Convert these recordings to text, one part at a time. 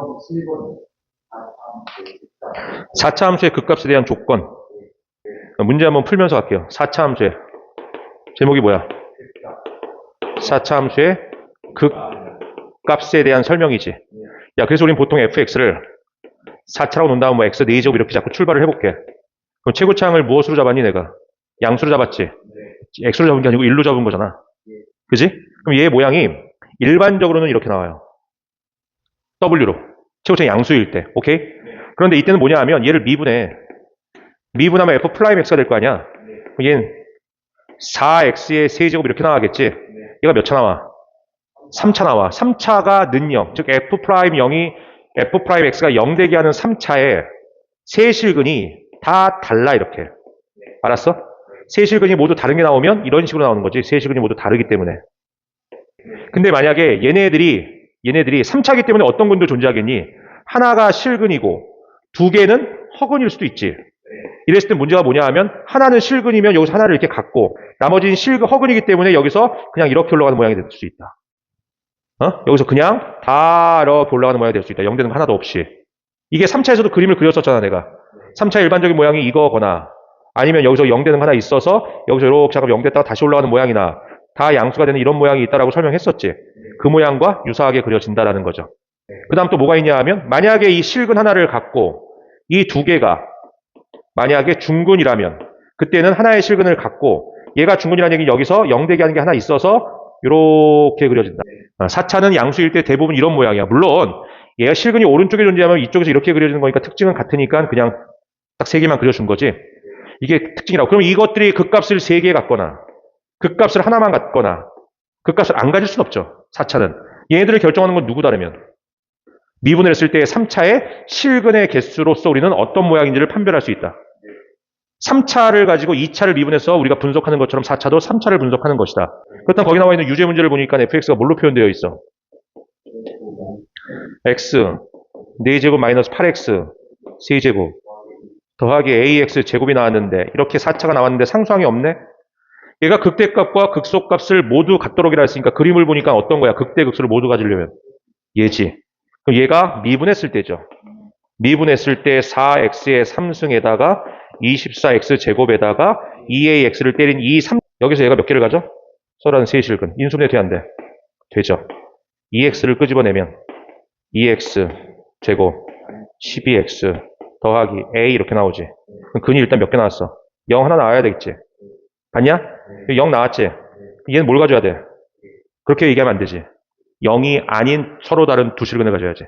7번 4차 함수의 극값에 대한 조건. 문제 한번 풀면서 할게요. 4차 함수의 제목이 뭐야? 4차 함수의 극값에 대한 설명이지. 야, 그래서 우린 보통 fx를 4차라고 놓은 다음 뭐 x 4제곱 이렇게 자꾸 출발을 해볼게. 그럼 최고차항을 무엇으로 잡았니 내가? 양수로 잡았지? x로 잡은 게 아니고 1로 잡은 거잖아. 그지? 그럼 얘 모양이 일반적으로는 이렇게 나와요. w로. 최고차항 양수일 때. 오케이? 그런데 이때는 뭐냐 하면 얘를 미분하면 f'x가 될 거 아니야? 그럼 얘는 4x의 세제곱 이렇게 나와겠지? 얘가 몇 차 나와? 3차 나와. 3차가 는영. 즉 f'x가 0 되게 하는 3차의 세실근이 다 달라 이렇게. 알았어? 세실근이 모두 다른 게 나오면 이런 식으로 나오는 거지. 세실근이 모두 다르기 때문에. 근데 만약에 얘네들이 3차기 때문에 어떤 근도 존재하겠니? 하나가 실근이고 두 개는 허근일 수도 있지. 이랬을 때 문제가 뭐냐 하면 하나는 실근이면 여기서 하나를 이렇게 갖고 나머지는 허근이기 때문에 여기서 그냥 이렇게 올라가는 모양이 될 수 있다. 여기서 그냥 다 이렇게 올라가는 모양이 될 수 있다. 0되는 거 하나도 없이. 이게 3차에서도 그림을 그렸었잖아 내가. 3차 일반적인 모양이 이거거나 아니면 여기서 0되는 거 하나 있어서 여기서 이렇게 잠깐 0 됐다가 다시 올라가는 모양이나 다 양수가 되는 이런 모양이 있다라고 설명했었지. 그 모양과 유사하게 그려진다라는 거죠. 그 다음 또 뭐가 있냐 하면 만약에 이 실근 하나를 갖고 이 두 개가 만약에 중근이라면 그때는 하나의 실근을 갖고 얘가 중근이라는 얘기는 여기서 0 되게 하는 게 하나 있어서 이렇게 그려진다. 4차는 양수일 때 대부분 이런 모양이야. 물론 얘가 실근이 오른쪽에 존재하면 이쪽에서 이렇게 그려지는 거니까 특징은 같으니까 그냥 딱 3개만 그려준 거지. 이게 특징이라고. 그럼 이것들이 극값을 3개 갖거나 극값을 하나만 갖거나 극값을 안 가질 수는 없죠. 4차는. 얘네들을 결정하는 건 누구 다르면 미분을 했을 때 3차의 실근의 개수로서 우리는 어떤 모양인지를 판별할 수 있다. 3차를 가지고 2차를 미분해서 우리가 분석하는 것처럼 4차도 3차를 분석하는 것이다. 그렇다면 거기 나와 있는 유제 문제를 보니까 fx가 뭘로 표현되어 있어? x 4제곱 마이너스 8x 세제곱 더하기 ax 제곱이 나왔는데 이렇게 4차가 나왔는데 상수항이 없네? 얘가 극대값과 극소값을 모두 갖도록이라 했으니까 그림을 보니까 어떤 거야? 극대 극소를 모두 가지려면 얘지. 그럼 얘가 미분했을 때죠. 미분했을 때 4x의 3승에다가 24x 제곱에다가 2ax를 때린 이 3 여기서 얘가 몇 개를 가져? 서라는 세실근. 인수분해 돼야 안 돼? 되죠. 2x를 끄집어내면 2x 제곱 12x 더하기 a 이렇게 나오지. 그럼 근이 일단 몇 개 나왔어? 0 하나 나와야 되겠지. 봤냐? 0 나왔지. 얘는 뭘 가져야 돼? 그렇게 얘기하면 안 되지. 0이 아닌 서로 다른 두 실근을 가져야지.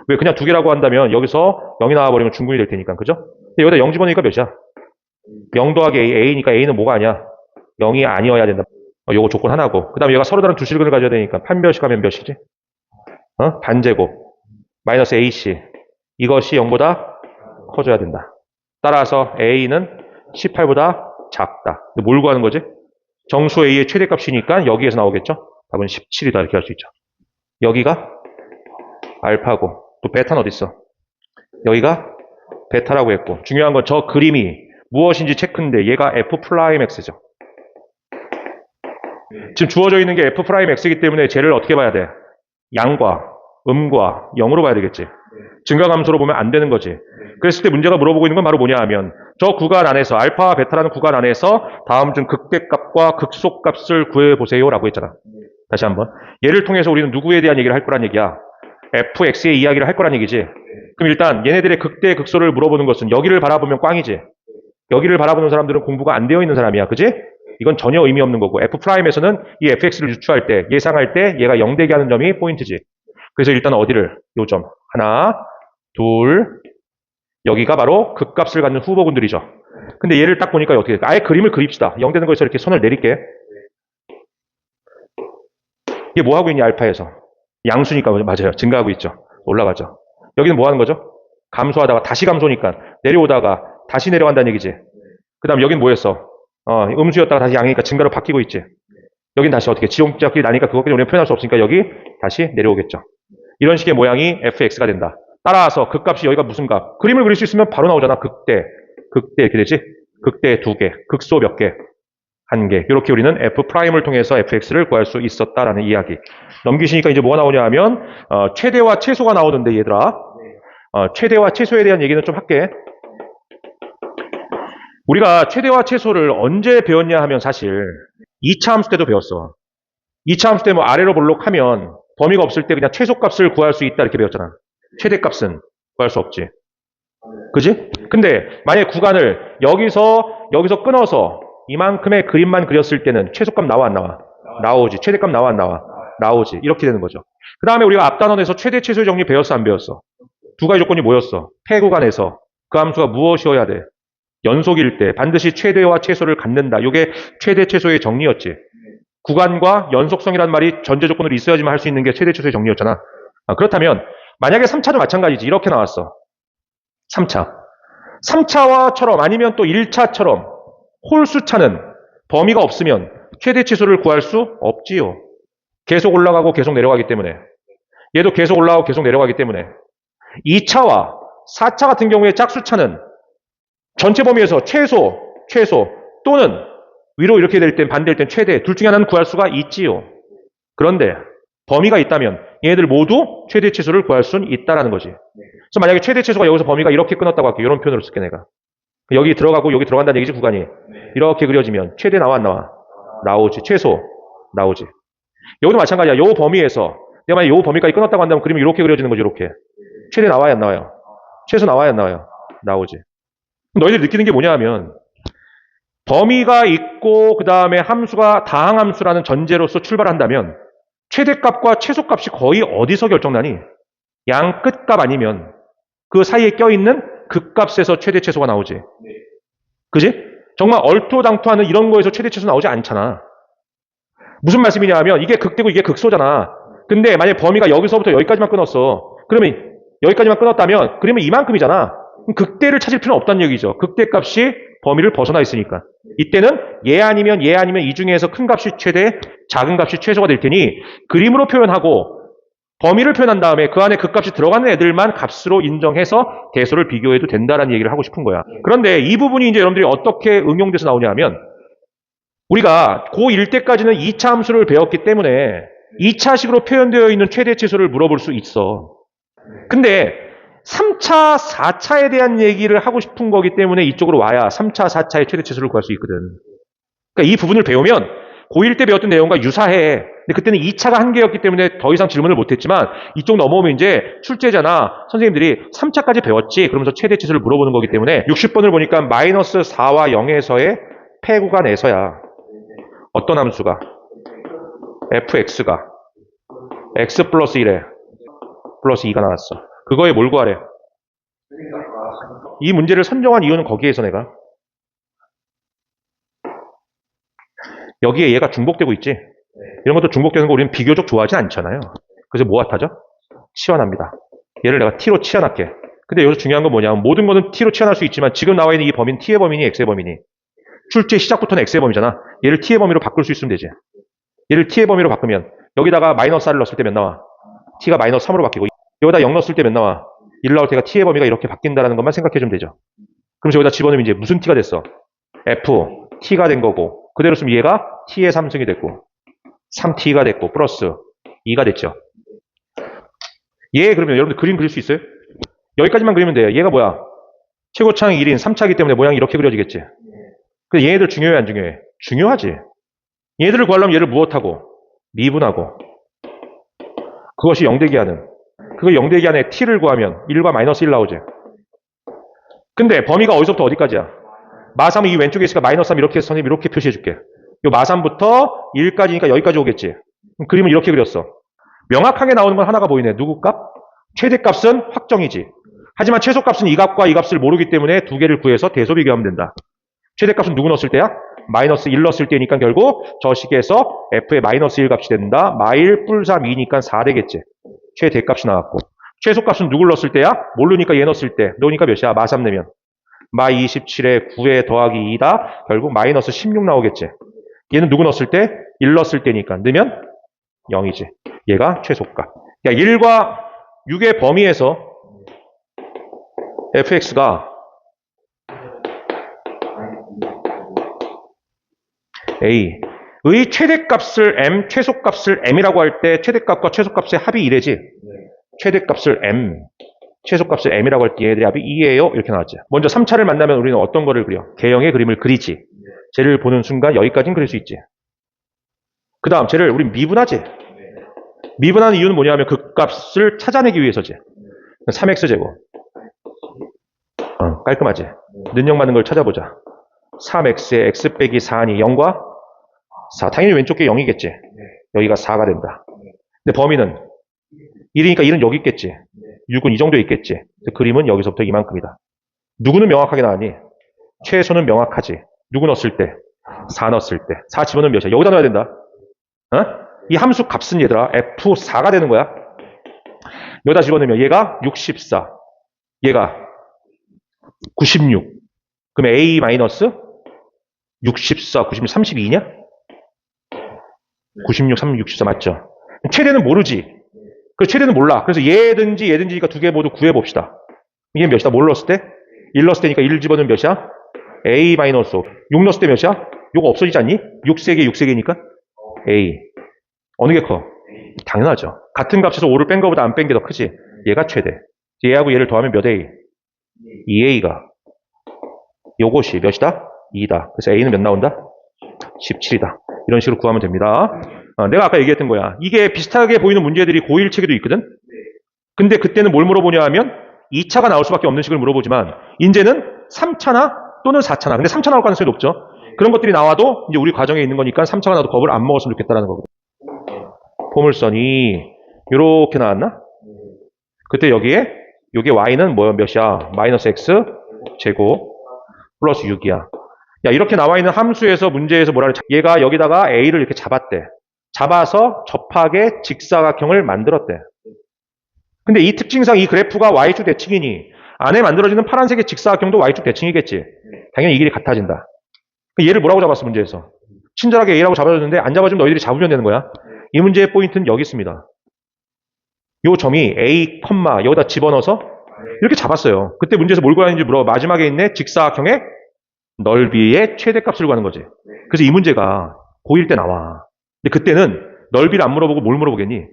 왜 그냥 두 개라고 한다면 여기서 0이 나와버리면 중근이 될 테니까. 그죠? 근데 여기다 0 집어넣으니까 몇이야? 0 더하기 a니까 a는 뭐가 아니야? 0이 아니어야 된다. 요거 조건 하나고. 그 다음에 얘가 서로 다른 두 실근을 가져야 되니까 판별식 하면 몇이지? 반제곱 마이너스 ac 이것이 0보다 커져야 된다. 따라서 a는 18보다 작다. 뭘 구하는 거지? 정수 a의 최대값이니까 여기에서 나오겠죠? 답은 17이다 이렇게 할 수 있죠. 여기가 알파고 또 베타는 어디 있어? 여기가 베타라고 했고 중요한 건 저 그림이 무엇인지 체크인데 얘가 f'x죠. 지금 주어져 있는 게 f'x이기 때문에 쟤를 어떻게 봐야 돼? 양과 음과 0으로 봐야 되겠지. 증가함수로 보면 안 되는 거지. 그랬을 때 문제가 물어보고 있는 건 바로 뭐냐 하면 저 구간 안에서 알파와 베타라는 구간 안에서 다음 중 극대값과 극소값을 구해보세요 라고 했잖아. 다시 한번 얘를 통해서 우리는 누구에 대한 얘기를 할 거란 얘기야? fx의 이야기를 할 거란 얘기지. 그럼 일단 얘네들의 극대 극소를 물어보는 것은 여기를 바라보면 꽝이지. 여기를 바라보는 사람들은 공부가 안 되어 있는 사람이야. 그지? 이건 전혀 의미 없는 거고 f'에서는 이 fx를 유추할 때 예상할 때 얘가 0 되게 하는 점이 포인트지. 그래서 일단 어디를? 요 점 하나 둘 여기가 바로 극값을 갖는 후보군들이죠. 근데 얘를 딱 보니까 어떻게 될까? 아예 그림을 그립시다. 0 되는 거에서 이렇게 손을 내릴게. 이게 뭐 하고 있니 알파에서? 양수니까 맞아요. 증가하고 있죠. 올라가죠. 여기는 뭐 하는 거죠? 감소하다가 다시 감소니까 내려오다가 다시 내려간다는 얘기지. 그 다음 여기는 뭐였어? 음수였다가 다시 양이니까 증가로 바뀌고 있지. 여긴 다시 어떻게 지용자끼리 나니까 그것까지 우리가 표현할 수 없으니까 여기 다시 내려오겠죠. 이런 식의 모양이 fx가 된다. 따라서 극값이 여기가 무슨 값? 그림을 그릴 수 있으면 바로 나오잖아. 극대 이렇게 되지? 극대 2개, 극소 몇 개? 한계. 이렇게 우리는 F'을 통해서 fx를 구할 수 있었다라는 이야기. 넘기시니까 이제 뭐가 나오냐 하면 최대와 최소가 나오는데 얘들아. 최대와 최소에 대한 얘기는 좀 할게. 우리가 최대와 최소를 언제 배웠냐 하면 사실 2차 함수 때도 배웠어. 2차 함수 때 뭐 아래로 볼록하면 범위가 없을 때 그냥 최소값을 구할 수 있다 이렇게 배웠잖아. 최대값은 구할 수 없지. 그지? 근데 만약에 구간을 여기서 끊어서 이만큼의 그림만 그렸을 때는 최소값 나와 안 나와? 나오지. 최대값 나와 안 나와? 나오지. 이렇게 되는 거죠. 그 다음에 우리가 앞단원에서 최대 최소의 정리 배웠어 안 배웠어? 두 가지 조건이 뭐였어? 폐 구간에서 그 함수가 무엇이어야 돼? 연속일 때 반드시 최대와 최소를 갖는다. 이게 최대 최소의 정리였지. 구간과 연속성이란 말이 전제 조건으로 있어야지만 할 수 있는 게 최대 최소의 정리였잖아. 그렇다면 만약에 3차도 마찬가지지. 이렇게 나왔어. 3차. 3차와처럼 아니면 또 1차처럼 홀수차는 범위가 없으면 최대 최소를 구할 수 없지요. 계속 올라가고 계속 내려가기 때문에. 얘도 계속 올라가고 계속 내려가기 때문에. 2차와 4차 같은 경우에 짝수차는 전체 범위에서 최소 또는 위로 이렇게 될 땐 반대일 땐 최대 둘 중에 하나는 구할 수가 있지요. 그런데 범위가 있다면 얘네들 모두 최대 최소를 구할 수는 있다라는 거지. 그래서 만약에 최대 최소가 여기서 범위가 이렇게 끊었다고 할게. 이런 표현으로 쓸게 내가. 여기 들어가고 여기 들어간다는 얘기지 구간이. 이렇게 그려지면 최대 나와 안 나와? 나오지. 최소 나오지. 여기도 마찬가지야. 요 범위에서 내가 만약에 요 범위까지 끊었다고 한다면 그림이 이렇게 그려지는 거지. 이렇게. 최대 나와야 안 나와요? 최소 나와야 안 나와요? 나오지. 너희들이 느끼는 게 뭐냐 하면 범위가 있고 그 다음에 함수가 다항함수라는 전제로서 출발한다면 최대값과 최소값이 거의 어디서 결정나니? 양 끝값 아니면 그 사이에 껴있는 극값에서 최대 최소가 나오지. 그지? 정말 얼토당토하는 이런 거에서 최대 최소 나오지 않잖아. 무슨 말씀이냐 하면 이게 극대고 이게 극소잖아. 근데 만약에 범위가 여기서부터 여기까지만 끊었어. 그러면 여기까지만 끊었다면 그러면 이만큼이잖아. 그럼 극대를 찾을 필요는 없다는 얘기죠. 극대값이 범위를 벗어나 있으니까. 이때는 얘 아니면 이 중에서 큰 값이 최대, 작은 값이 최소가 될 테니 그림으로 표현하고 범위를 표현한 다음에 그 안에 극값이 들어가는 애들만 값으로 인정해서 대소를 비교해도 된다라는 얘기를 하고 싶은 거야. 그런데 이 부분이 이제 여러분들이 어떻게 응용돼서 나오냐 하면 우리가 고1 때까지는 2차 함수를 배웠기 때문에 2차식으로 표현되어 있는 최대 최소를 물어볼 수 있어. 근데 3차, 4차에 대한 얘기를 하고 싶은 거기 때문에 이쪽으로 와야 3차, 4차의 최대 최소를 구할 수 있거든. 그러니까 이 부분을 배우면 고1 때 배웠던 내용과 유사해. 근데 그때는 2차가 한계였기 때문에 더 이상 질문을 못했지만 이쪽 넘어오면 이제 출제자나 선생님들이 3차까지 배웠지 그러면서 최대 최소를 물어보는 거기 때문에 60번을 보니까 마이너스 4와 0에서의 폐 구간에서야 어떤 함수가 fx가 x 플러스 1에 플러스 2가 나왔어. 그거에 뭘 구하래? 이 문제를 선정한 이유는 거기에서 내가 여기에 얘가 중복되고 있지. 이런 것도 중복되는 거 우리는 비교적 좋아하지 않잖아요. 그래서 뭐가 타죠? 치환합니다. 얘를 내가 t로 치환할게. 근데 여기서 중요한 건 뭐냐면 모든 거는 t로 치환할 수 있지만 지금 나와 있는 이 범위는 t의 범위니 x의 범위니 출제 시작부터는 x의 범위잖아. 얘를 t의 범위로 바꿀 수 있으면 되지. 얘를 t의 범위로 바꾸면 여기다가 마이너스 4를 넣었을 때 몇 나와? t가 마이너스 3으로 바뀌고 여기다 0 넣었을 때 몇 나와? 1 나올 때가 t의 범위가 이렇게 바뀐다는 것만 생각해 주면 되죠. 그럼 여기다 집어넣으면 이제 무슨 t가 됐어? f, t가 된 거고 그대로 쓰면 얘가 t의 3승이 됐고 3t가 됐고 플러스 2가 됐죠. 얘 그러면 여러분들 그림 그릴 수 있어요? 여기까지만 그리면 돼요. 얘가 뭐야? 최고차항이 1인 3차이기 때문에 모양이 이렇게 그려지겠지. 근데 얘네들 중요해 안 중요해? 중요하지. 얘들을 구하려면 얘를 무엇하고? 미분하고 그것이 0대기 하는 그거 0대기 안에 t를 구하면 1과 마이너스 1 나오지. 근데 범위가 어디서부터 어디까지야? 마3은 이 왼쪽에 있으니까 마이너스 3 이렇게 해서 선생님이 이렇게 표시해 줄게. 요 마3부터 1까지니까 여기까지 오겠지. 그림을 이렇게 그렸어. 명확하게 나오는 건 하나가 보이네. 누구 값? 최대값은 확정이지. 하지만 최소값은 이 값과 이 값을 모르기 때문에 두 개를 구해서 대소 비교하면 된다. 최대값은 누구 넣었을 때야? 마이너스 1 넣었을 때니까 결국 저 식에서 f의 마이너스 1 값이 된다. 마1 뿔3 2니까 4 되겠지. 최대값이 나왔고. 최소값은 누굴 넣었을 때야? 모르니까 얘 넣었을 때. 넣으니까 몇이야? 마3 내면. 마 27에 9에 더하기 2다. 결국 마이너스 16 나오겠지. 얘는 누구 넣었을 때? 1 넣었을 때니까. 넣으면 0이지. 얘가 최소값. 그러니까 1과 6의 범위에서 fx가 A. 의 최대값을 M, 최소값을 M이라고 할 때 최대값과 최소값의 합이 2래지. 최대값을 M, 최소값을 M이라고 할 때 얘들이 합이 2예요. 이렇게 나왔지. 먼저 3차를 만나면 우리는 어떤 거를 그려? 개형의 그림을 그리지. 쟤를 보는 순간 여기까지는 그릴 수 있지. 그 다음 쟤를 우리 미분하지. 미분하는 이유는 뭐냐면 극값을 찾아내기 위해서지. 3x제곱. 깔끔하지. 능력 맞는 걸 찾아보자. 3x에 x 빼기 4니 0과 4. 당연히 왼쪽 게 0이겠지. 여기가 4가 된다. 근데 범위는 1이니까 1은 여기 있겠지. 6은 이 정도 있겠지. 그림은 여기서부터 이만큼이다. 누구는 명확하게 나왔니? 최소는 명확하지. 누구 넣었을 때? 4 넣었을 때. 4 집어넣으면 몇이야? 여기다 넣어야 된다. 이 함수 값은 얘들아 F4가 되는 거야. 여기다 집어넣으면 얘가 64. 얘가 96. 그럼 A 마이너스 64, 96, 32냐? 96, 36, 64 맞죠? 최대는 모르지. 그 최대는 몰라. 그래서 얘든지니까 두 개 모두 구해봅시다. 이게 몇이다? 뭘 넣었을 때? 1 넣었을 때니까 1 집어넣으면 몇이야? A 마이너스 5. 6 넣었을 때 몇이야? 요거 없어지지 않니? 6세개 6세개니까 A. 어느 게 커? 당연하죠. 같은 값에서 5를 뺀 거보다 안 뺀 게 더 크지. 얘가 최대. 얘하고 얘를 더하면 몇 A? 2A가. 요것이 몇이다? 2다. 그래서 A는 몇 나온다? 17이다. 이런 식으로 구하면 됩니다. 내가 아까 얘기했던 거야. 이게 비슷하게 보이는 문제들이 고1 책에도 있거든? 근데 그때는 뭘 물어보냐 하면 2차가 나올 수밖에 없는 식을 물어보지만 이제는 3차나 또는 4차나. 근데 3차 나올 가능성이 높죠. 그런 것들이 나와도 이제 우리 과정에 있는 거니까 3차가 나와도 겁을 안 먹었으면 좋겠다라는 거거든. 포물선이 이렇게 나왔나? 그때 여기에 요게 y는 몇이야? 마이너스 x 제곱 플러스 6이야. 야, 이렇게 나와 있는 함수에서 문제에서 뭐라 그래? 얘가 여기다가 a를 이렇게 잡았대. 잡아서 접하게 직사각형을 만들었대. 근데 이 특징상 이 그래프가 y축 대칭이니 안에 만들어지는 파란색의 직사각형도 y축 대칭이겠지. 당연히 이 길이 같아진다. 얘를 뭐라고 잡았어, 문제에서? 친절하게 a라고 잡아줬는데 안 잡아주면 너희들이 잡으면 되는 거야. 이 문제의 포인트는 여기 있습니다. 요 점이 a, 여기다 집어넣어서 이렇게 잡았어요. 그때 문제에서 뭘 구하는지 물어봐. 마지막에 있네 직사각형의 넓이의 최대값을 구하는 거지. 그래서 이 문제가 고1 때 나와. 근데 그때는 넓이를 안 물어보고 뭘 물어보겠니?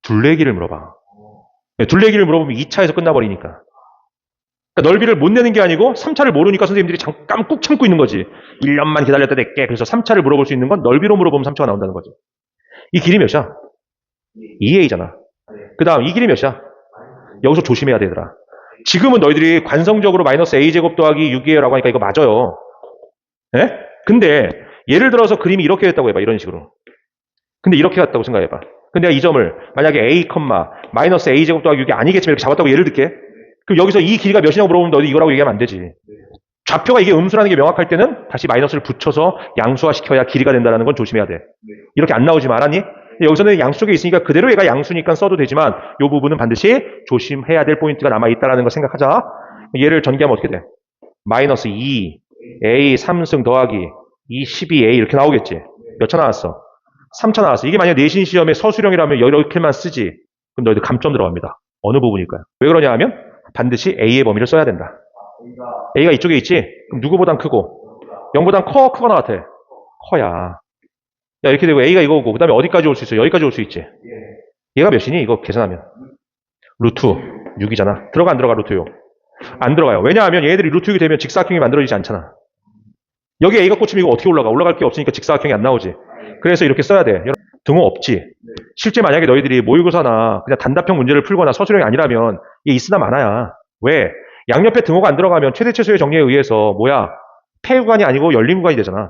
둘레길을 물어봐. 둘레길을 물어보면 2차에서 끝나버리니까. 그러니까 넓이를 못 내는 게 아니고 3차를 모르니까 선생님들이 잠깐 꾹 참고 있는 거지. 1년만 기다렸다 낼게. 그래서 3차를 물어볼 수 있는 건 넓이로 물어보면 3차가 나온다는 거지. 이 길이 몇이야? 2a잖아. 그 다음 이 길이 몇이야? 여기서 조심해야 되더라. 지금은 너희들이 관성적으로 마이너스 a제곱 더하기 6이에요 라고 하니까 이거 맞아요. 예? 근데 예를 들어서 그림이 이렇게 됐다고 해봐. 이런 식으로. 근데 이렇게 갔다고 생각해봐. 근데 내가 이 점을 만약에 a, 마이너스 a제곱 더하기 6이 아니겠지만 이렇게 잡았다고 예를 들게. 그럼 여기서 이 길이가 몇이냐고 물어보면 너희 이거라고 얘기하면 안 되지. 좌표가 이게 음수라는 게 명확할 때는 다시 마이너스를 붙여서 양수화시켜야 길이가 된다는 건 조심해야 돼. 이렇게 안 나오지 말았니? 여기서는 양수 쪽에 있으니까 그대로 얘가 양수니까 써도 되지만 이 부분은 반드시 조심해야 될 포인트가 남아있다는 걸 생각하자. 얘를 전개하면 어떻게 돼? 마이너스 2, a 3승 더하기 2, 12a 이렇게 나오겠지. 몇 차 나왔어? 3차 나왔어. 이게 만약 내신 시험에 서술형이라면 이렇게만 쓰지. 그럼 너희들 감점 들어갑니다. 어느 부분일까요? 왜 그러냐 하면 반드시 a의 범위를 써야 된다. a가 이쪽에 있지? 그럼 누구보단 크고 0보단 크거나 같아. 커야. 야, 이렇게 되고 a가 이거고 그 다음에 어디까지 올 수 있어? 여기까지 올 수 있지? 얘가 몇이니? 이거 계산하면 루트 6이잖아. 들어가 안 들어가? 루트 6 안 들어가요. 왜냐하면 얘들이 루트 6이 되면 직사각형이 만들어지지 않잖아. 여기 a가 꽂히면 이거 어떻게 올라가? 올라갈 게 없으니까 직사각형이 안 나오지. 그래서 이렇게 써야 돼. 등호 없지. 실제 만약에 너희들이 모의고사나 그냥 단답형 문제를 풀거나 서술형이 아니라면 이게 있으나 마나야. 왜? 양옆에 등호가 안 들어가면 최대 최소의 정리에 의해서 폐 구간이 아니고 열린 구간이 되잖아.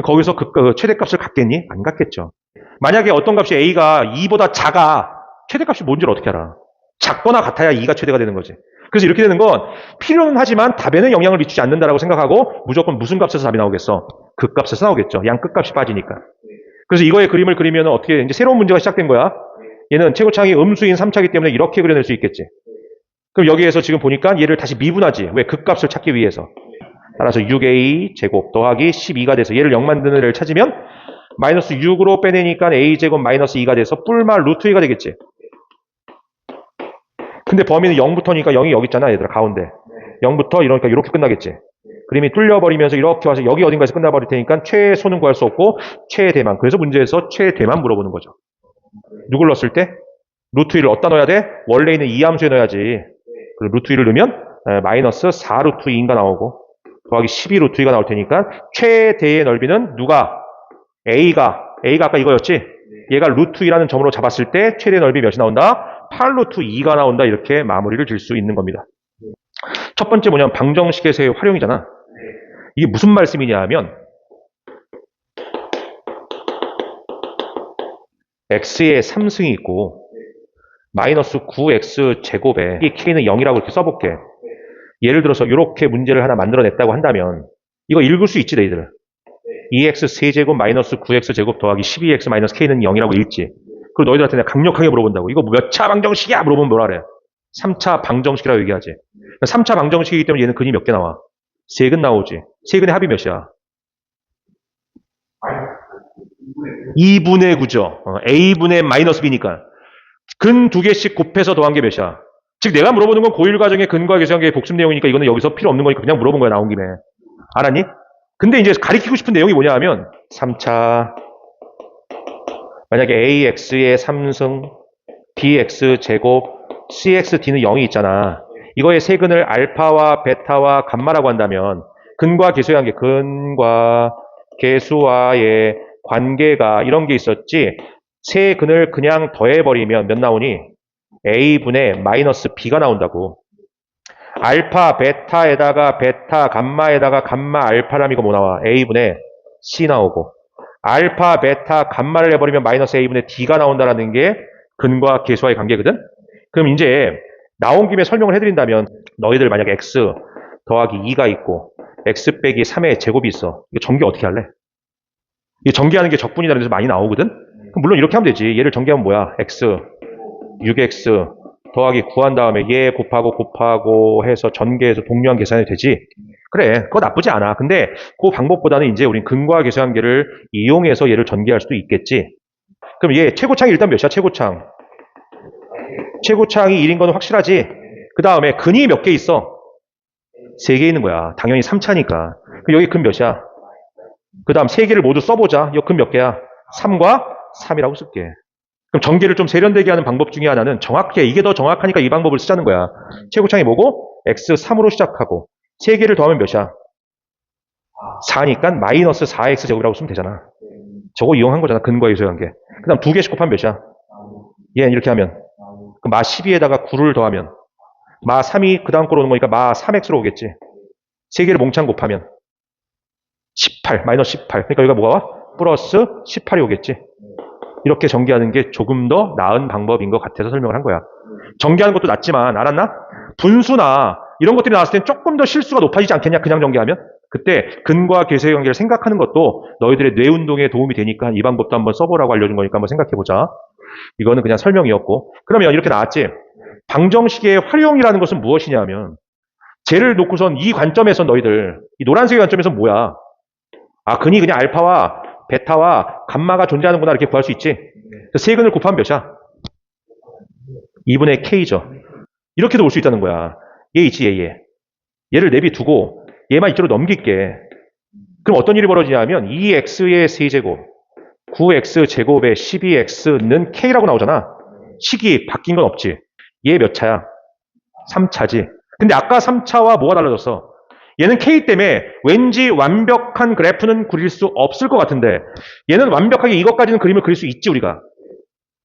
거기서 그 최대값을 갖겠니? 안 갖겠죠. 만약에 어떤 값이 a가 2보다 작아. 최대값이 뭔지를 어떻게 알아? 작거나 같아야 2가 최대가 되는 거지. 그래서 이렇게 되는 건 필요는 하지만 답에는 영향을 미치지 않는다라고 생각하고 무조건 무슨 값에서 답이 나오겠어? 극값에서 나오겠죠. 양 끝값이 빠지니까. 그래서 이거의 그림을 그리면 어떻게 이제 새로운 문제가 시작된 거야. 얘는 최고창이 음수인 3차이기 때문에 이렇게 그려낼 수 있겠지. 그럼 여기에서 지금 보니까 얘를 다시 미분하지. 왜? 극값을 찾기 위해서. 따라서 6a 제곱 더하기 12가 돼서 얘를 0 만드는 애를 찾으면 마이너스 6으로 빼내니까 a제곱 마이너스 2가 돼서 뿔마 루트 2가 되겠지. 근데 범위는 0부터니까 0이 여기 있잖아 얘들아 가운데. 0부터 이러니까 이렇게 끝나겠지. 그림이 뚫려버리면서 이렇게 와서 여기 어딘가에서 끝나버릴 테니까 최소는 구할 수 없고 최대만. 그래서 문제에서 최대만 물어보는 거죠. 누굴 넣었을 때? 루트 1을 어디다 넣어야 돼? 원래 있는 이 함수에 넣어야지. 그리고 루트 1을 넣으면 마이너스 4 루트 2인가 나오고 더하기 12 루트 2가 나올 테니까 최대의 넓이는 누가? A가 아까 이거였지? 얘가 루트 2라는 점으로 잡았을 때 최대 넓이 몇이 나온다? 8 루트 2가 나온다. 이렇게 마무리를 질 수 있는 겁니다. 첫 번째 뭐냐면 방정식에서의 활용이잖아. 이게 무슨 말씀이냐 하면 x에 3승이 있고 마이너스 9x 제곱에 이 k는 0이라고 이렇게 써볼게. 예를 들어서 이렇게 문제를 하나 만들어냈다고 한다면 이거 읽을 수 있지 너희들. 2x 세제곱 마이너스 9x 제곱 더하기 12x 마이너스 k는 0이라고 읽지. 그리고 너희들한테 내가 강력하게 물어본다고. 이거 몇 차 방정식이야? 물어보면 뭐라 그래? 3차 방정식이라고 얘기하지. 3차 방정식이기 때문에 얘는 근이 몇 개 나와? 세근 나오지. 세근의 합이 몇이야? 2분의 9죠. a분의 마이너스 b니까. 근 두 개씩 곱해서 더한 게 몇이야? 즉 내가 물어보는 건 고1 과정의 근과 계수관계의 복습 내용이니까 이거는 여기서 필요 없는 거니까 그냥 물어본 거야 나온 김에. 알았니? 근데 이제 가리키고 싶은 내용이 뭐냐 하면 3차 만약에 ax의 3승 bx 제곱 cxd는 0이 있잖아. 이거의 세근을 알파와 베타와 감마라고 한다면 근과 계수의 관계, 근과 계수와의 관계가 이런 게 있었지. 세 근을 그냥 더해버리면 몇 나오니? a분의 마이너스 b가 나온다고. 알파 베타에다가 베타 감마에다가 감마 알파라면 이거 뭐 나와? a분의 c 나오고. 알파 베타 감마를 해버리면 마이너스 a분의 d가 나온다라는 게 근과 계수와의 관계거든. 그럼 이제 나온 김에 설명을 해드린다면 너희들 만약에 x 더하기 2가 있고 x 빼기 3의 제곱이 있어. 이거 전개 어떻게 할래? 이거 전개하는 게 적분이라는 데서 많이 나오거든. 그럼 물론 이렇게 하면 되지. 얘를 전개하면 뭐야? x 6x 더하기 9한 다음에 얘 곱하고 해서 전개해서 동류한 계산이 되지. 그래, 그거 나쁘지 않아. 근데 그 방법보다는 이제 우린 근과 계수관계를 이용해서 얘를 전개할 수도 있겠지. 그럼 얘 최고창이 일단 몇이야? 최고창. 최고창이 1인 건 확실하지? 그 다음에 근이 몇 개 있어? 3개 있는 거야. 당연히 3차니까. 그럼 여기 근 몇이야? 그 다음 3개를 모두 써보자. 여기 근 몇 개야? 3과 3이라고 쓸게. 그럼 전개를 좀 세련되게 하는 방법 중에 하나는 정확해. 이게 더 정확하니까 이 방법을 쓰자는 거야. 최고창이 뭐고? x3으로 시작하고 3개를 더하면 몇이야? 4니까 마이너스 4x 제곱이라고 쓰면 되잖아. 저거 이용한 거잖아. 근과 계수의 관계. 그 다음 2개씩 곱하면 몇이야? 얘는 이렇게 하면 그럼 마 12에다가 9를 더하면 마 3이 그 다음 거로 오는 거니까 마 3x로 오겠지. 3개를 몽창 곱하면 18, 마이너스 18. 그러니까 여기가 뭐가 와? 플러스 18이 오겠지. 이렇게 전개하는 게 조금 더 나은 방법인 것 같아서 설명을 한 거야. 전개하는 것도 낫지만 알았나? 분수나 이런 것들이 나왔을 땐 조금 더 실수가 높아지지 않겠냐? 그냥 전개하면? 그때 근과 계수의 관계를 생각하는 것도 너희들의 뇌 운동에 도움이 되니까 이 방법도 한번 써보라고 알려준 거니까 한번 생각해보자. 이거는 그냥 설명이었고. 그러면 이렇게 나왔지. 방정식의 활용이라는 것은 무엇이냐 하면 쟤를 놓고선 이 관점에서 너희들 이 노란색의 관점에서 뭐야? 아, 근이 그냥 알파와 베타와 감마가 존재하는구나 이렇게 구할 수 있지. 세 근을 곱하면 몇이야? 2분의 k죠. 이렇게도 올 수 있다는 거야. 얘 있지, 얘. 얘를 내비두고 얘만 이쪽으로 넘길게. 그럼 어떤 일이 벌어지냐면 2x의 세제곱 9x 제곱에 12x는 k라고 나오잖아. 식이 바뀐 건 없지. 얘 몇 차야? 3차지. 근데 아까 3차와 뭐가 달라졌어? 얘는 k 때문에 왠지 완벽한 그래프는 그릴 수 없을 것 같은데 얘는 완벽하게 이것까지는 그림을 그릴 수 있지 우리가.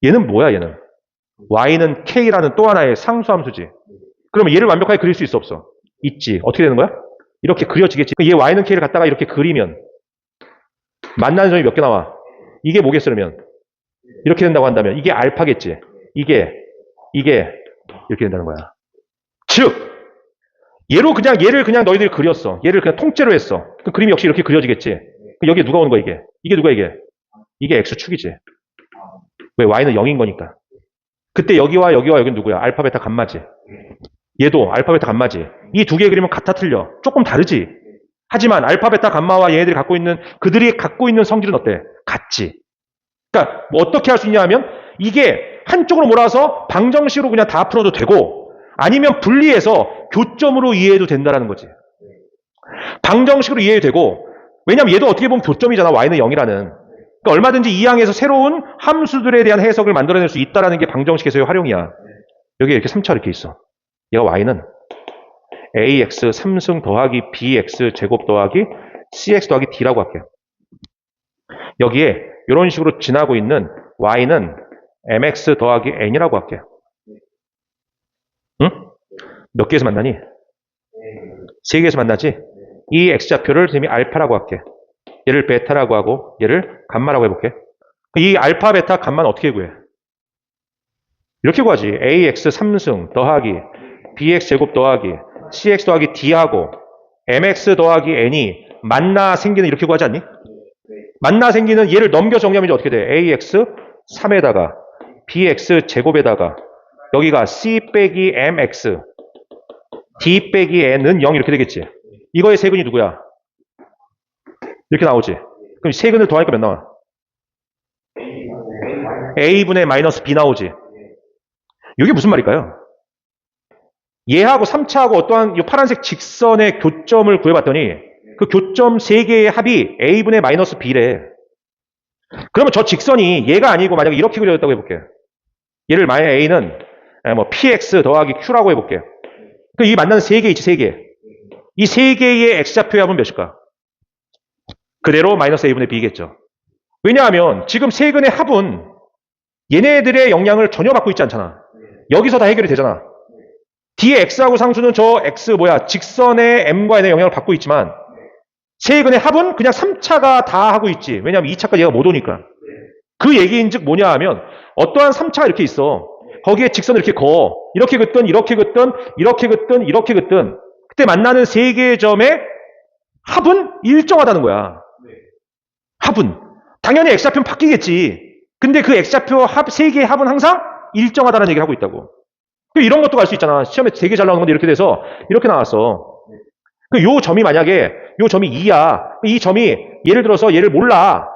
얘는 뭐야 얘는? y는 k라는 또 하나의 상수함수지. 그러면 얘를 완벽하게 그릴 수 있어 없어? 있지. 어떻게 되는 거야? 이렇게 그려지겠지. 얘 y는 k를 갖다가 이렇게 그리면 만나는 점이 몇 개 나와? 이게 뭐겠어 그러면? 이렇게 된다고 한다면 이게 알파겠지. 이게 이렇게 된다는 거야. 즉 얘를 그냥 너희들이 그렸어. 얘를 그냥 통째로 했어. 그 그림이 역시 이렇게 그려지겠지. 그럼 여기에 누가 오는 거야 이게? 이게 누가 이게? 이게 x축이지. 왜? y는 0인 거니까. 그때 여기와 여기는 누구야? 알파, 베타, 감마지. 얘도 알파, 베타, 감마지. 이 두 개의 그림은 같아 틀려. 조금 다르지. 하지만 알파, 베타, 감마와 얘네들이 그들이 갖고 있는 성질은 어때? 같지. 그러니까 뭐 어떻게 할 수 있냐 하면 이게 한쪽으로 몰아서 방정식으로 그냥 다 풀어도 되고 아니면 분리해서 교점으로 이해해도 된다는 거지. 방정식으로 이해되고, 왜냐면 얘도 어떻게 보면 교점이잖아. y는 0이라는. 그러니까 얼마든지 이 항에서 새로운 함수들에 대한 해석을 만들어낼 수 있다는 게 방정식에서의 활용이야. 여기 이렇게 3차 이렇게 있어. 얘가 y는 ax 3승 더하기 bx 제곱 더하기 cx 더하기 d라고 할게요. 여기에 이런 식으로 지나고 있는 y는 mx 더하기 n이라고 할게요. 응? 몇 개에서 만나니? 세 개에서 만나지? 이 x좌표를 선생님이 알파라고 할게. 얘를 베타라고 하고 얘를 감마라고 해볼게. 이 알파, 베타, 감마는 어떻게 구해? 이렇게 구하지. ax 3승 더하기 bx 제곱 더하기 cx 더하기 d하고 mx 더하기 n이 만나 생기는 이렇게 구하지 않니? 만나 생기는 얘를 넘겨 정리하면 어떻게 돼? ax 3에다가 bx 제곱에다가 여기가 c 빼기 mx d 빼기 n은 0 이렇게 되겠지. 이거의 세근이 누구야? 이렇게 나오지. 그럼 세근을 더하니까 몇 나와? a분의 마이너스 b 나오지. 이게 무슨 말일까요? 얘하고 3차하고 어떠한 이 파란색 직선의 교점을 구해봤더니 그 교점 3개의 합이 a분의 마이너스 b래. 그러면 저 직선이 얘가 아니고 만약에 이렇게 그려졌다고 해볼게. 얘를 만약 a는 뭐 px 더하기 q라고 해볼게. 이 만나는 3개 있지, 3개. 이 3개의 x좌표의 합은 몇일까? 그대로 마이너스 a분의 b겠죠. 왜냐하면 지금 세근의 합은 얘네들의 영향을 전혀 받고 있지 않잖아. 여기서 다 해결이 되잖아. 뒤에 x하고 상수는 저 x 직선의 m과 n의 영향을 받고 있지만 세근의 합은 그냥 3차가 다 하고 있지. 왜냐하면 2차까지 얘가 못 오니까. 그 얘기인즉 뭐냐 하면 어떠한 3차가 이렇게 있어. 거기에 직선을 이렇게 그어. 이렇게 긋든 이렇게 긋든 이렇게 긋든 이렇게 긋든 그때 만나는 3개의 점의 합은 일정하다는 거야. 합은. 당연히 x좌표는 바뀌겠지. 근데 그 x좌표 합 3개의 합은 항상 일정하다는 얘기를 하고 있다고. 이런 것도 알 수 있잖아. 시험에 되게 잘 나오는 건데 이렇게 돼서 이렇게 나왔어. 요 점이 만약에 요 점이 2야. 이 점이 예를 들어서 얘를 몰라.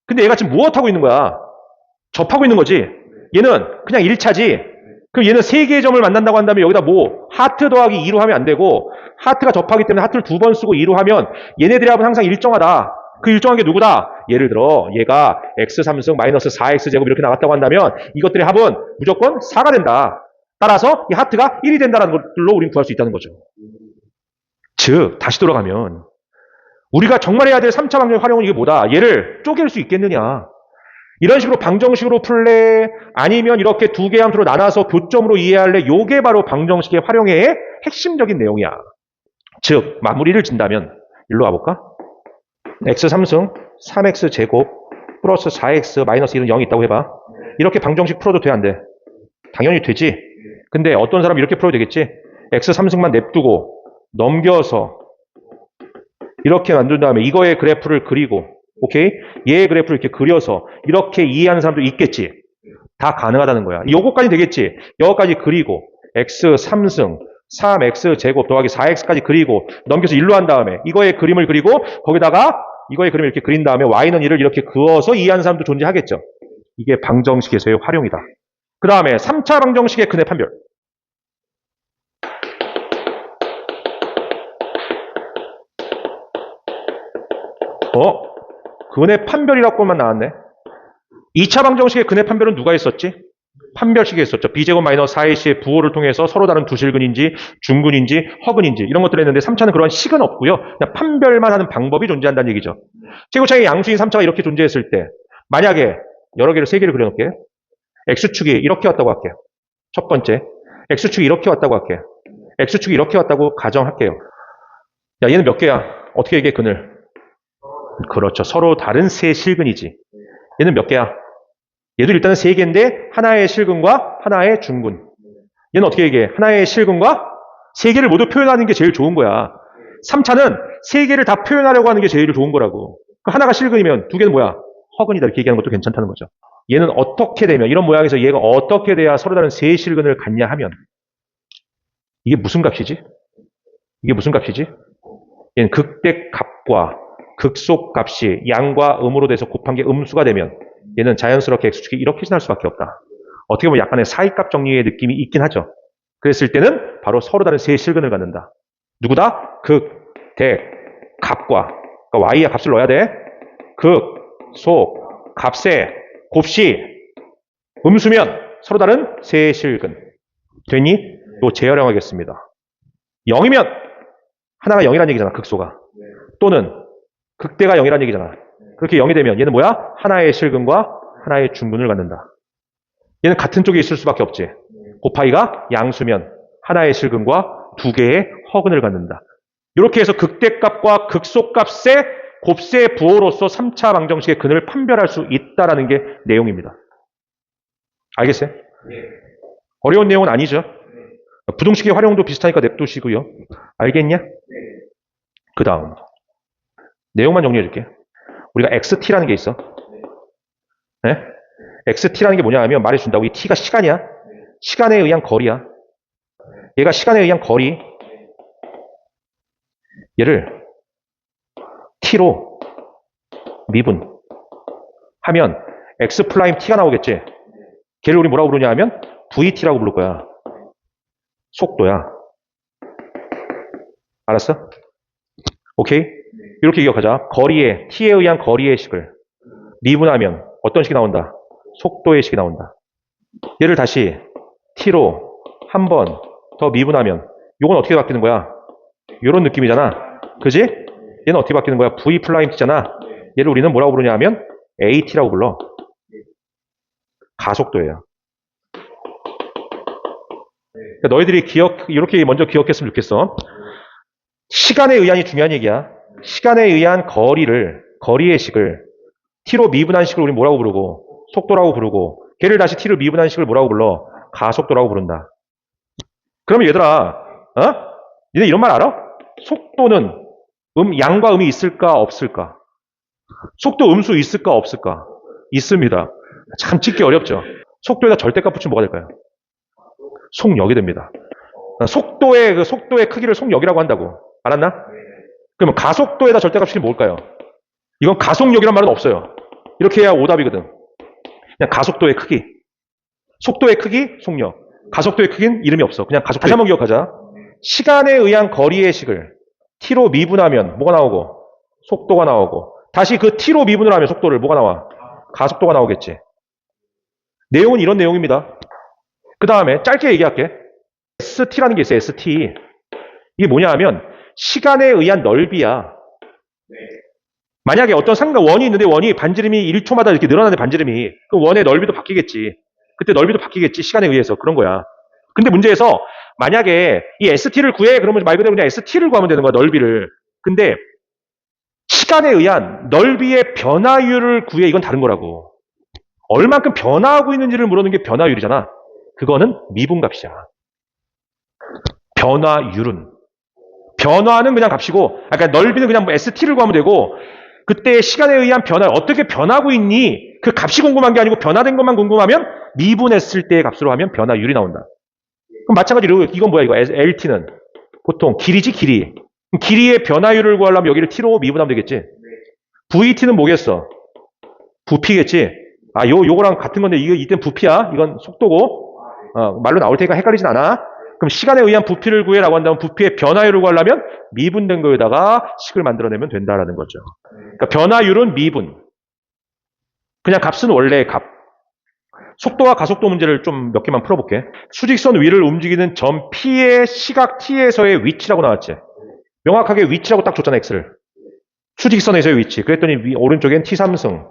근데 얘가 지금 무엇하고 있는 거야? 접하고 있는 거지. 얘는 그냥 1차지. 그럼 얘는 3개의 점을 만난다고 한다면 여기다 뭐 하트 더하기 2로 하면 안 되고 하트가 접하기 때문에 하트를 2번 쓰고 2로 하면 얘네들의 합은 항상 일정하다. 그 일정한 게 누구다? 예를 들어 얘가 x3승 마이너스 4x제곱 이렇게 나왔다고 한다면 이것들의 합은 무조건 4가 된다. 따라서 이 하트가 1이 된다는 것들로 우리는 구할 수 있다는 거죠. 즉 다시 돌아가면 우리가 정말 해야 될 3차 방정식 활용은 이게 뭐다? 얘를 쪼갤 수 있겠느냐? 이런 식으로 방정식으로 풀래? 아니면 이렇게 두 개의 함수로 나눠서 교점으로 이해할래? 요게 바로 방정식의 활용의 핵심적인 내용이야. 즉 마무리를 진다면 일로 와볼까? x3승 3x제곱 플러스 4x 마이너스 1은 0이 있다고 해봐. 이렇게 방정식 풀어도 돼, 안 돼? 당연히 되지. 근데 어떤 사람은 이렇게 풀어도 되겠지? x3승만 냅두고 넘겨서 이렇게 만든 다음에 이거의 그래프를 그리고 오케이? 얘의 그래프를 이렇게 그려서 이렇게 이해하는 사람도 있겠지. 다 가능하다는 거야. 요거까지 되겠지. 여기까지 그리고 x3승 3x제곱 더하기 4x까지 그리고 넘겨서 1로 한 다음에 이거의 그림을 그리고 거기다가 이거의 그림을 이렇게 그린 다음에 y는 1을 이렇게 그어서 이해하는 사람도 존재하겠죠. 이게 방정식에서의 활용이다. 그 다음에 3차 방정식의 근의 판별. 근의 판별이라고만 나왔네. 2차 방정식의 근의 판별은 누가 했었지? 판별식이 했었죠. b제곱 마이너스 4ac의 부호를 통해서 서로 다른 두 실근인지 중근인지 허근인지 이런 것들을 했는데 3차는 그러한 식은 없고요. 그냥 판별만 하는 방법이 존재한다는 얘기죠. 최고차의 양수인 3차가 이렇게 존재했을 때 만약에 여러 개를 3개를 그려놓을게요. x축이 이렇게 왔다고 할게요. 첫 번째 x축이 이렇게 왔다고 할게요. x축이 이렇게 왔다고 가정할게요. 야, 얘는 몇 개야? 어떻게 얘기해, 근을? 그렇죠. 서로 다른 세 실근이지. 얘는 몇 개야? 얘도 일단은 세 개인데 하나의 실근과 하나의 중근. 얘는 어떻게 얘기해? 하나의 실근과 세 개를 모두 표현하는 게 제일 좋은 거야. 3차는 세 개를 다 표현하려고 하는 게 제일 좋은 거라고. 하나가 실근이면 두 개는 뭐야? 허근이다 이렇게 얘기하는 것도 괜찮다는 거죠. 얘는 어떻게 되면 이런 모양에서 얘가 어떻게 돼야 서로 다른 세 실근을 갖냐 하면 이게 무슨 값이지? 이게 무슨 값이지? 얘는 극대 값과 극속 값이 양과 음으로 돼서 곱한 게 음수가 되면 얘는 자연스럽게 x축이 이렇게 지날 수밖에 없다. 어떻게 보면 약간의 사이값 정리의 느낌이 있긴 하죠. 그랬을 때는 바로 서로 다른 세 실근을 갖는다. 누구다? 극, 대, 값과, 그러니까 y의 값을 넣어야 돼. 극, 속, 값의 곱시, 음수면 서로 다른 세실근. 됐니? 또 재활용하겠습니다. 0이면 하나가 0이란 얘기잖아, 극소가. 또는 극대가 0이란 얘기잖아. 그렇게 0이 되면 얘는 뭐야? 하나의 실근과 하나의 중근을 갖는다. 얘는 같은 쪽에 있을 수밖에 없지. 곱하기가 양수면 하나의 실근과 두 개의 허근을 갖는다. 이렇게 해서 극대값과 극소값의 곱세 부호로서 3차 방정식의 근을 판별할 수 있다는 게 내용입니다. 알겠어요? 어려운 내용은 아니죠. 부등식의 활용도 비슷하니까 냅두시고요. 알겠냐? 그 다음 내용만 정리해 줄게. 우리가 XT라는 게 있어. 네? XT라는 게 뭐냐 하면 말해준다고. 이 T가 시간이야. 시간에 의한 거리야. 얘가 시간에 의한 거리. 얘를 T로 미분 하면 X 플라임 T가 나오겠지. 걔를 우리 뭐라고 부르냐 하면 VT라고 부를 거야. 속도야. 알았어? 오케이? 이렇게 기억하자. 거리에, T에 의한 거리의 식을 미분하면 어떤 식이 나온다? 속도의 식이 나온다. 얘를 다시 T로 한 번 더 미분하면 이건 어떻게 바뀌는 거야? 이런 느낌이잖아. 그지? 얘는 어떻게 바뀌는 거야? V 플라임 T잖아. 얘를 우리는 뭐라고 부르냐 하면 AT라고 불러. 가속도예요. 그러니까 너희들이 이렇게 먼저 기억했으면 좋겠어. 시간에 의한이 중요한 얘기야. 시간에 의한 거리의 식을 T로 미분한 식을 우리 뭐라고 부르고? 속도라고 부르고, 걔를 다시 T로 미분한 식을 뭐라고 불러? 가속도라고 부른다. 그러면 얘들아, 니네 이런 말 알아? 속도는 양과 음이 있을까 없을까? 속도 음수 있을까 없을까? 있습니다. 참 찍기 어렵죠. 속도에다 절대값 붙이면 뭐가 될까요? 속력이 됩니다. 속도의 크기를 속력이라고 한다고. 알았나? 그러면 가속도에다 절대값 붙이면 뭘까요? 이건 가속력이란 말은 없어요. 이렇게 해야 오답이거든. 그냥 가속도의 크기. 속도의 크기, 속력. 가속도의 크기는 이름이 없어. 그냥 가속도. 다시 한번 기억하자. 시간에 의한 거리의 식을 T로 미분하면 뭐가 나오고? 속도가 나오고. 다시 그 T로 미분을 하면 속도를 뭐가 나와? 가속도가 나오겠지. 내용은 이런 내용입니다. 그 다음에 짧게 얘기할게. ST라는 게 있어요. ST. 이게 뭐냐 하면 시간에 의한 넓이야. 만약에 어떤 원이 있는데 원이 반지름이 1초마다 이렇게 늘어나는 반지름이, 그 원의 넓이도 바뀌겠지. 그때 넓이도 바뀌겠지. 시간에 의해서. 그런 거야. 근데 문제에서 만약에 이 ST를 구해, 그러면 말 그대로 그냥 ST를 구하면 되는 거야. 넓이를. 근데 시간에 의한 넓이의 변화율을 구해. 이건 다른 거라고. 얼만큼 변화하고 있는지를 물어보는 게 변화율이잖아. 그거는 미분값이야. 변화율은. 변화는 그냥 값이고, 그러니까 넓이는 그냥 뭐 ST를 구하면 되고, 그때 시간에 의한 변화, 어떻게 변하고 있니? 그 값이 궁금한 게 아니고 변화된 것만 궁금하면 미분했을 때의 값으로 하면 변화율이 나온다. 그럼 마찬가지로 이건 뭐야? 이거 LT는 보통 길이지, 길이. 길이의 변화율을 구하려면 여기를 T로 미분하면 되겠지. VT는 뭐겠어? 부피겠지. 요거랑 같은 건데 이땐 부피야. 이건 속도고. 말로 나올 테니까 헷갈리진 않아. 그럼 시간에 의한 부피를 구해라고 한다면 부피의 변화율을 구하려면 미분된 거에다가 식을 만들어내면 된다라는 거죠. 그러니까 변화율은 미분. 그냥 값은 원래의 값. 속도와 가속도 문제를 좀 몇 개만 풀어볼게. 수직선 위를 움직이는 점 P의 시각 T에서의 위치라고 나왔지. 명확하게 위치라고 딱 줬잖아, X를. 수직선에서의 위치. 그랬더니 오른쪽엔 T3승.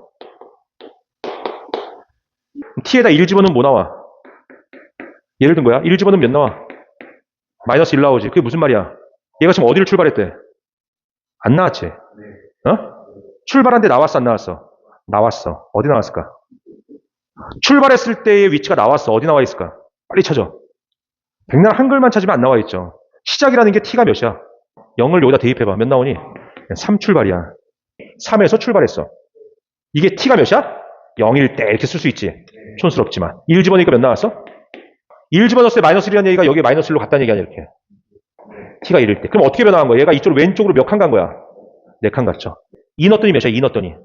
T에다 1 집어넣으면 뭐 나와? 예를 든 거야. 1 집어넣으면 몇 나와? 마이너스 1 나오지. 그게 무슨 말이야? 얘가 지금 어디를 출발했대? 안 나왔지? 출발한 데 나왔어, 안 나왔어? 나왔어. 어디 나왔을까? 출발했을 때의 위치가 나왔어. 어디 나와 있을까? 빨리 찾아. 백날 한글만 찾으면 안 나와 있죠. 시작이라는 게 T가 몇이야? 0을 여기다 대입해봐. 몇 나오니? 3 출발이야. 3에서 출발했어. 이게 T가 몇이야? 0일 때 이렇게 쓸 수 있지. 촌스럽지만. 1 집어넣으니까 몇 나왔어? 1 집어넣었을 때 마이너스 1이라는 얘기가 여기 마이너스 1로 갔다는 얘기 아니야, 이렇게. T가 1일 때. 그럼 어떻게 변화한 거야? 얘가 이쪽으로 왼쪽으로 몇 칸 간 거야? 4칸 갔죠. 2 넣었더니 몇이야? 2 넣었더니.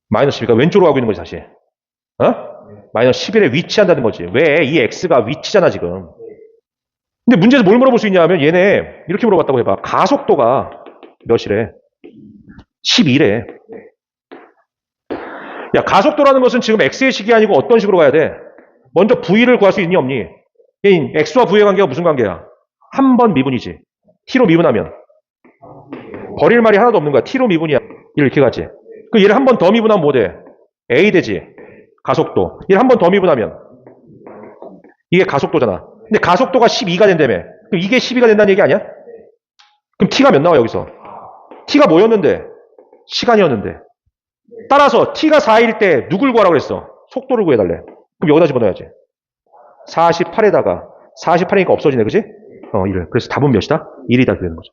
마이너스 11. 그러니까 왼쪽으로 가고 있는 거지, 다시. 마이너스 11에 위치한다는 거지. 왜? 이 X가 위치잖아, 지금. 근데 문제에서 뭘 물어볼 수 있냐 하면 얘네, 이렇게 물어봤다고 해봐. 가속도가 몇이래? 12래. 야, 가속도라는 것은 지금 x의 식이 아니고 어떤 식으로 가야 돼? 먼저 v를 구할 수 있니 없니? x와 v의 관계가 무슨 관계야? 한 번 미분이지. t로 미분하면 버릴 말이 하나도 없는 거야. t로 미분이야. 이렇게 가지. 그 얘를 한 번 더 미분하면 뭐 돼? a 되지. 가속도. 얘를 한 번 더 미분하면 이게 가속도잖아. 근데 가속도가 12가 된다며. 그럼 이게 12가 된다는 얘기 아니야? 그럼 t가 몇 나와 여기서? t가 뭐였는데? 시간이었는데. 따라서 t가 4일 때 누굴 구하라고 그랬어? 속도를 구해달래. 그럼 여기다 집어넣어야지. 48에다가 48이니까 없어지네, 그지? 이래. 그래서 답은 몇이다? 1이다 되는 거죠.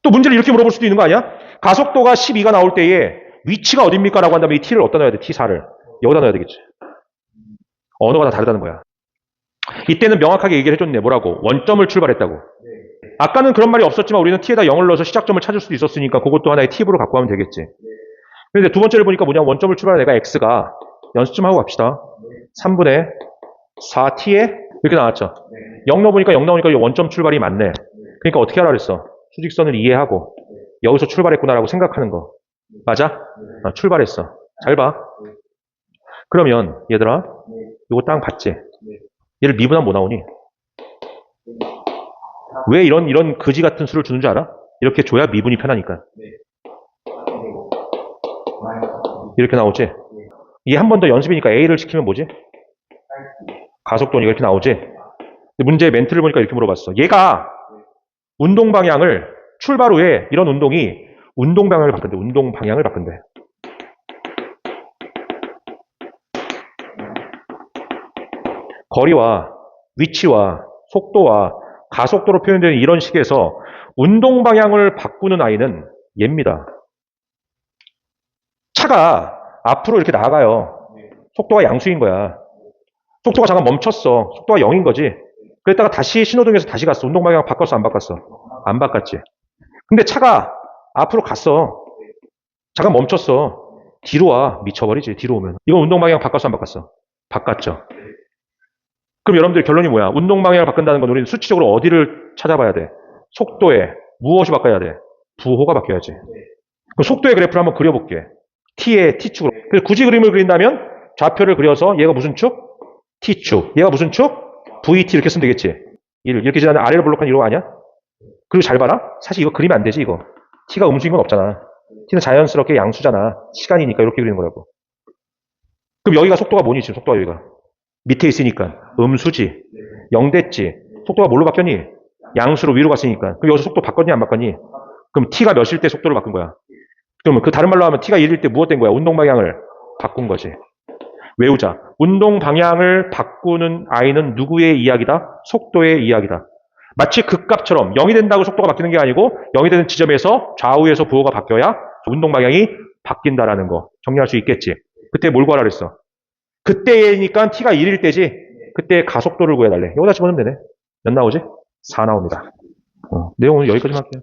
또 문제를 이렇게 물어볼 수도 있는 거 아니야? 가속도가 12가 나올 때에 위치가 어딥니까? 라고 한다면 이 t를 어디다 넣어야 돼? t4를. 여기다 넣어야 되겠지. 언어가 다 다르다는 거야. 이때는 명확하게 얘기를 해줬네. 뭐라고? 원점을 출발했다고. 아까는 그런 말이 없었지만 우리는 t에다 0을 넣어서 시작점을 찾을 수도 있었으니까 그것도 하나의 팁으로 갖고 하면 되겠지. 그런데 두 번째를 보니까 뭐냐? 원점을 출발한 애가 x가 연습 좀 하고 갑시다. 3분의 4t에 이렇게 나왔죠. 0 넣어보니까 0 나오니까 원점 출발이 맞네. 그러니까 어떻게 하라 그랬어? 수직선을 이해하고 여기서 출발했구나라고 생각하는 거. 맞아? 출발했어. 잘 봐. 그러면 얘들아 이거 딱 봤지? 얘를 미분하면 뭐 나오니? 왜 이런 거지 같은 수를 주는 줄 알아? 이렇게 줘야 미분이 편하니까. 이렇게 나오지? 이게 한 번 더 연습이니까 A를 시키면 뭐지? 가속도니까 이렇게 나오지? 근데 문제의 멘트를 보니까 이렇게 물어봤어. 얘가 운동 방향을 출발 후에 이런 운동이 운동 방향을 바꾼대. 운동 방향을 바꾼대. 거리와 위치와 속도와 가속도로 표현되는 이런 식에서 운동 방향을 바꾸는 아이는 얘입니다. 차가 앞으로 이렇게 나가요. 속도가 양수인 거야. 속도가 잠깐 멈췄어. 속도가 0인 거지. 그랬다가 다시 신호등에서 다시 갔어. 운동 방향 바꿨어, 안 바꿨어? 안 바꿨지. 근데 차가 앞으로 갔어. 잠깐 멈췄어. 뒤로 와. 미쳐버리지. 뒤로 오면. 이거 운동 방향 바꿨어, 안 바꿨어? 바꿨죠. 그럼 여러분들 결론이 뭐야? 운동 방향을 바꾼다는 건 우리는 수치적으로 어디를 찾아봐야 돼? 속도에 무엇이 바뀌어야 돼? 부호가 바뀌어야지. 그럼 속도의 그래프를 한번 그려볼게. t의 t축으로. 그래서 굳이 그림을 그린다면 좌표를 그려서 얘가 무슨 축? t축. 얘가 무슨 축? vt 이렇게 쓰면 되겠지. 이렇게 지나는 아래로 볼록한 이거 아니야? 그리고 잘 봐라. 사실 이거 그리면 안 되지 이거. t가 음수인 건 없잖아. t는 자연스럽게 양수잖아. 시간이니까 이렇게 그리는 거라고. 그럼 여기가 속도가 뭐니 지금 속도가 여기가? 밑에 있으니까 음수지. 0 됐지. 속도가 뭘로 바뀌었니? 양수로 위로 갔으니까. 그럼 여기서 속도 바꿨니 안 바꿨니? 그럼 t가 몇일 때 속도를 바꾼 거야? 그러면 그 다른 말로 하면 t가 1일 때 무엇 된 거야? 운동 방향을 바꾼 거지. 외우자. 운동 방향을 바꾸는 아이는 누구의 이야기다? 속도의 이야기다. 마치 극값처럼 0이 된다고 속도가 바뀌는 게 아니고 0이 되는 지점에서 좌우에서 부호가 바뀌어야 운동 방향이 바뀐다라는 거 정리할 수 있겠지. 그때 뭘 구하라 그랬어? 그때니까 t가 1일 때지. 그때 가속도를 구해달래. 여기다 집어넣으면 되네. 몇 나오지? 4 나옵니다. 내용은 여기까지만 할게요.